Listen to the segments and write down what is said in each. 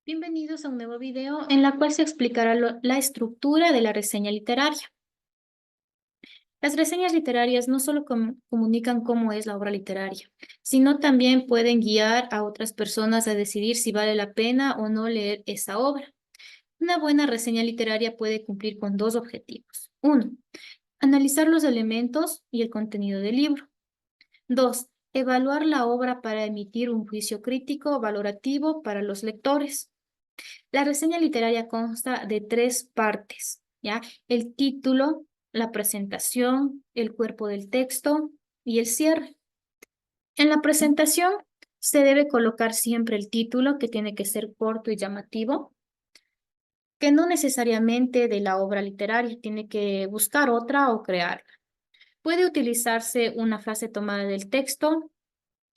Bienvenidos a un nuevo video en la cual se explicará la estructura de la reseña literaria. Las reseñas literarias no solo comunican cómo es la obra literaria, sino también pueden guiar a otras personas a decidir si vale la pena o no leer esa obra. Una buena reseña literaria puede cumplir con dos objetivos. Uno, analizar los elementos y el contenido del libro. Dos, evaluar la obra para emitir un juicio crítico valorativo para los lectores. La reseña literaria consta de tres partes, ¿ya? El título, la presentación, el cuerpo del texto y el cierre. En la presentación se debe colocar siempre el título, que tiene que ser corto y llamativo, que no necesariamente de la obra literaria, tiene que buscar otra o crearla. Puede utilizarse una frase tomada del texto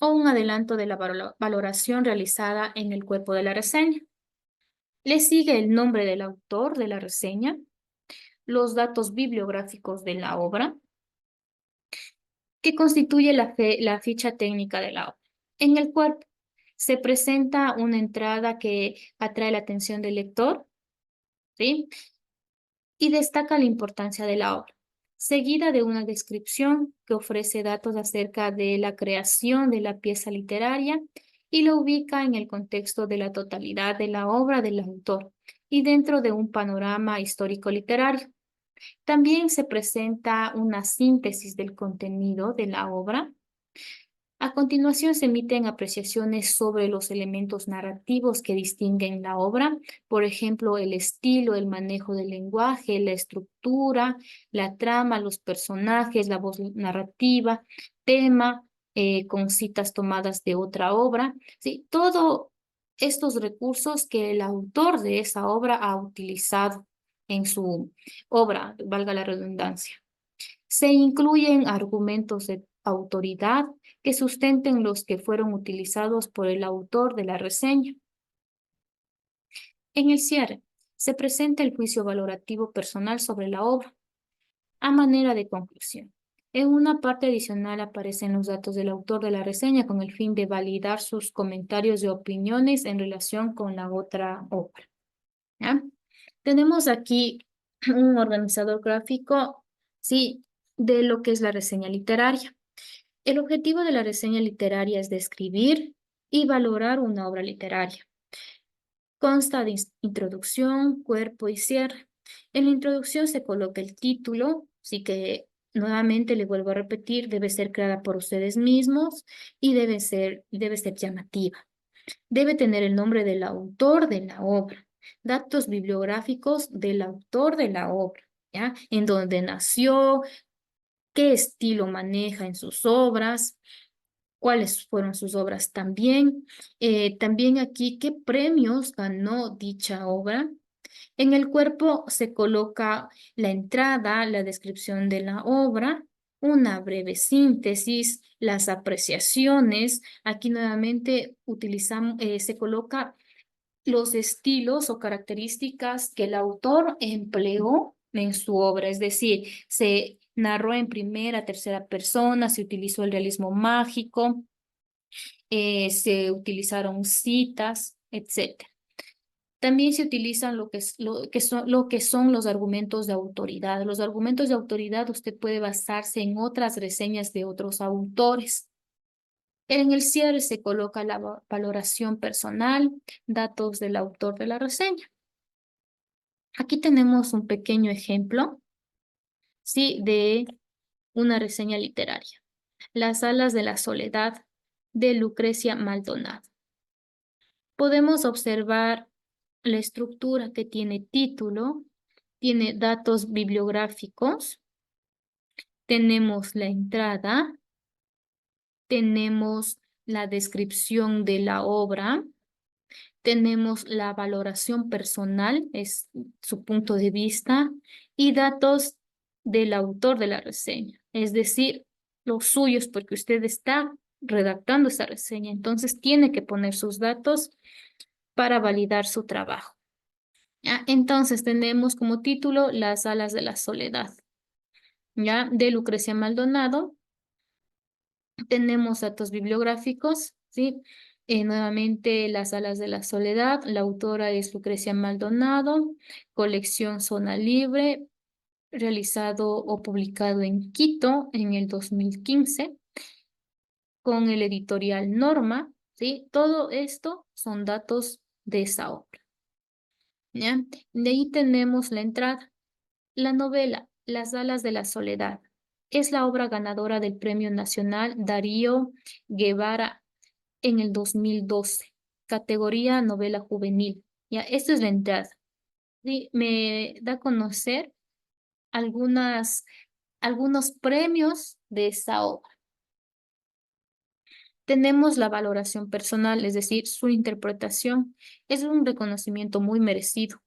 o un adelanto de la valoración realizada en el cuerpo de la reseña. Le sigue el nombre del autor de la reseña, los datos bibliográficos de la obra, que constituye la ficha técnica de la obra. En el cuerpo se presenta una entrada que atrae la atención del lector, ¿sí? Y destaca la importancia de la obra, seguida de una descripción que ofrece datos acerca de la creación de la pieza literaria y lo ubica en el contexto de la totalidad de la obra del autor y dentro de un panorama histórico literario. También se presenta una síntesis del contenido de la obra. A continuación se emiten apreciaciones sobre los elementos narrativos que distinguen la obra, por ejemplo, el estilo, el manejo del lenguaje, la estructura, la trama, los personajes, la voz narrativa, tema, con citas tomadas de otra obra. Sí, todos estos recursos que el autor de esa obra ha utilizado en su obra, valga la redundancia. Se incluyen argumentos de autoridad que sustenten los que fueron utilizados por el autor de la reseña. En el cierre, se presenta el juicio valorativo personal sobre la obra, a manera de conclusión. En una parte adicional aparecen los datos del autor de la reseña con el fin de validar sus comentarios y opiniones en relación con la otra obra. ¿Ya? Tenemos aquí un organizador gráfico, sí, de lo que es la reseña literaria. El objetivo de la reseña literaria es describir y valorar una obra literaria. Consta de introducción, cuerpo y cierre. En la introducción se coloca el título, así que nuevamente le vuelvo a repetir, debe ser creada por ustedes mismos y debe ser llamativa. Debe tener el nombre del autor de la obra, datos bibliográficos del autor de la obra, ¿ya? En dónde nació, qué estilo maneja en sus obras, cuáles fueron sus obras también. También aquí, qué premios ganó dicha obra. En el cuerpo se coloca la entrada, la descripción de la obra, una breve síntesis, las apreciaciones. Aquí nuevamente se coloca los estilos o características que el autor empleó en su obra, es decir, se narró en primera, tercera persona, se utilizó el realismo mágico, se utilizaron citas, etcétera. También se utilizan lo que son los argumentos de autoridad. Los argumentos de autoridad usted puede basarse en otras reseñas de otros autores. En el cierre se coloca la valoración personal, datos del autor de la reseña. Aquí tenemos un pequeño ejemplo, ¿sí? De una reseña literaria. Las alas de la soledad, de Lucrecia Maldonado. Podemos observar la estructura que tiene título, tiene datos bibliográficos, tenemos la entrada, tenemos la descripción de la obra, tenemos la valoración personal, es su punto de vista, y datos del autor de la reseña, es decir, los suyos, porque usted está redactando esa reseña, entonces tiene que poner sus datos para validar su trabajo. ¿Ya? Entonces tenemos como título Las alas de la soledad, ¿ya? De Lucrecia Maldonado. Tenemos datos bibliográficos, ¿sí? Nuevamente, Las alas de la soledad, la autora es Lucrecia Maldonado, colección Zona Libre, realizado o publicado en Quito en el 2015 con el editorial Norma, ¿sí? Todo esto son datos de esa obra, ¿ya? De ahí tenemos la entrada. La novela Las alas de la soledad es la obra ganadora del Premio Nacional Darío Guevara en el 2012, categoría novela juvenil. Ya, esta es la entrada. Sí, me da a conocer algunos premios de esa obra. Tenemos la valoración personal, es decir, su interpretación. Es un reconocimiento muy merecido.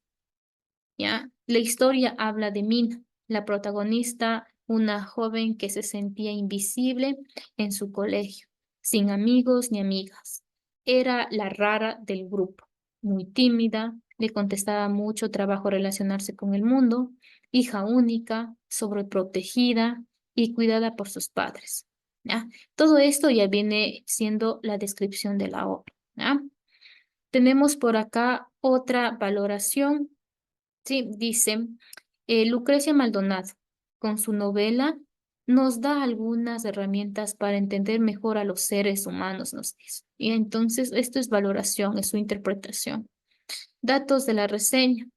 ¿Ya? La historia habla de Mina, la protagonista, una joven que se sentía invisible en su colegio, sin amigos ni amigas. Era la rara del grupo, muy tímida, le contestaba mucho trabajo relacionarse con el mundo, hija única, sobreprotegida y cuidada por sus padres. ¿Ya? Todo esto ya viene siendo la descripción de la obra. ¿Ya? Tenemos por acá otra valoración. Sí, dice Lucrecia Maldonado, con su novela, nos da algunas herramientas para entender mejor a los seres humanos, nos dice. Y entonces, esto es valoración, es su interpretación. Datos de la reseña.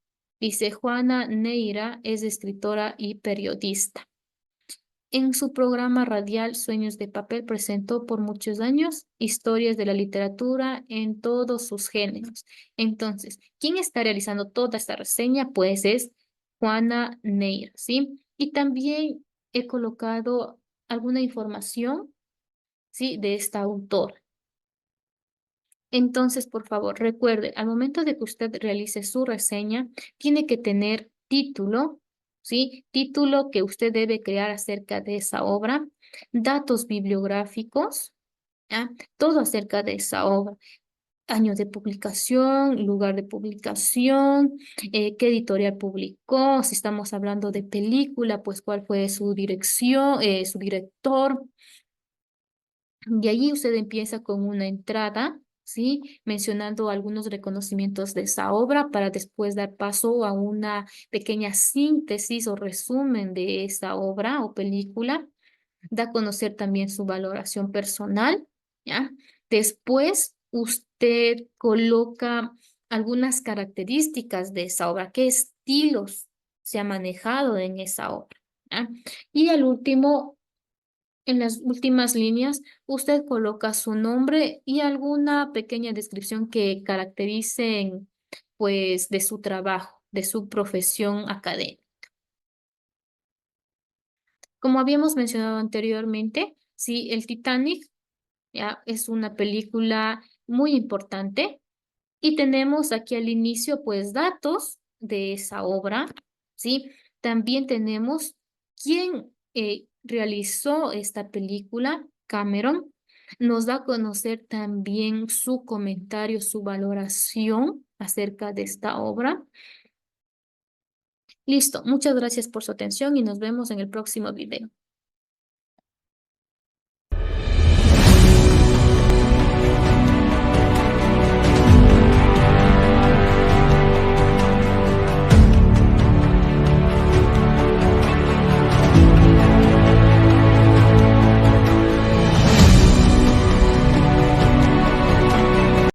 Dice Juana Neira es escritora y periodista. En su programa radial Sueños de Papel presentó por muchos años historias de la literatura en todos sus géneros. Entonces, ¿quién está realizando toda esta reseña? Pues es Juana Neira, ¿sí? Y también he colocado alguna información, ¿sí? De esta autora. Entonces, por favor, recuerde, al momento de que usted realice su reseña, tiene que tener título, ¿sí? Título que usted debe crear acerca de esa obra, datos bibliográficos, ¿ya? Todo acerca de esa obra. Año de publicación, lugar de publicación, qué editorial publicó, si estamos hablando de película, pues cuál fue su dirección, su director, de allí usted empieza con una entrada, ¿sí? Mencionando algunos reconocimientos de esa obra para después dar paso a una pequeña síntesis o resumen de esa obra o película. Da a conocer también su valoración personal, ¿ya? Después usted coloca algunas características de esa obra, qué estilos se ha manejado en esa obra, ¿ya? Y al último, en las últimas líneas, usted coloca su nombre y alguna pequeña descripción que caractericen, pues, de su trabajo, de su profesión académica. Como habíamos mencionado anteriormente, sí, el Titanic ya es una película muy importante y tenemos aquí al inicio, pues, datos de esa obra, ¿sí? También tenemos quién realizó esta película, Cameron. Nos da a conocer también su comentario, su valoración acerca de esta obra. Listo, muchas gracias por su atención y nos vemos en el próximo video.